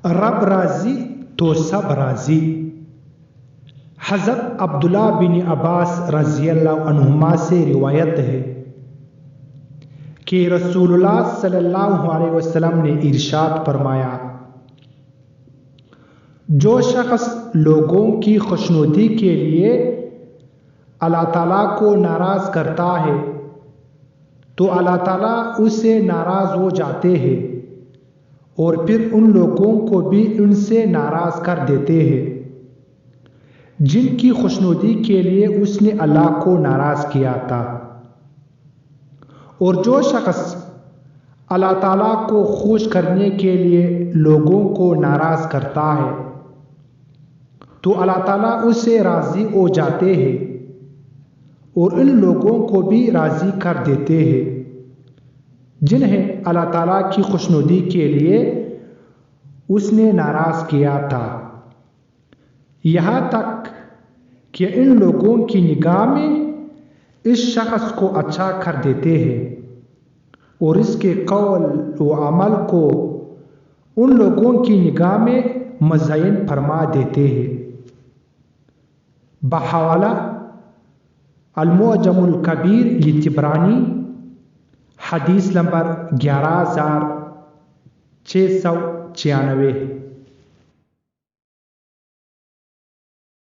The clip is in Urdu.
رب راضی تو سب راضی۔ حضرت عبداللہ بن عباس رضی اللہ عنہما سے روایت ہے کہ رسول اللہ صلی اللہ علیہ وسلم نے ارشاد فرمایا، جو شخص لوگوں کی خوشنودی کے لیے اللہ تعالیٰ کو ناراض کرتا ہے تو اللہ تعالیٰ اس سے ناراض ہو جاتے ہیں اور پھر ان لوگوں کو بھی ان سے ناراض کر دیتے ہیں جن کی خوشنودی کے لیے اس نے اللہ کو ناراض کیا تھا۔ اور جو شخص اللہ تعالیٰ کو خوش کرنے کے لیے لوگوں کو ناراض کرتا ہے تو اللہ تعالیٰ اس سے راضی ہو جاتے ہیں اور ان لوگوں کو بھی راضی کر دیتے ہیں جنہیں اللہ تعالیٰ کی خوشنودی کے لیے اس نے ناراض کیا تھا، یہاں تک کہ ان لوگوں کی نگاہ میں اس شخص کو اچھا کر دیتے ہیں اور اس کے قول و عمل کو ان لوگوں کی نگاہ میں مزین فرما دیتے ہیں۔ بحوالہ المعجم الکبیر لطبرانی، حدیث نمبر 11696۔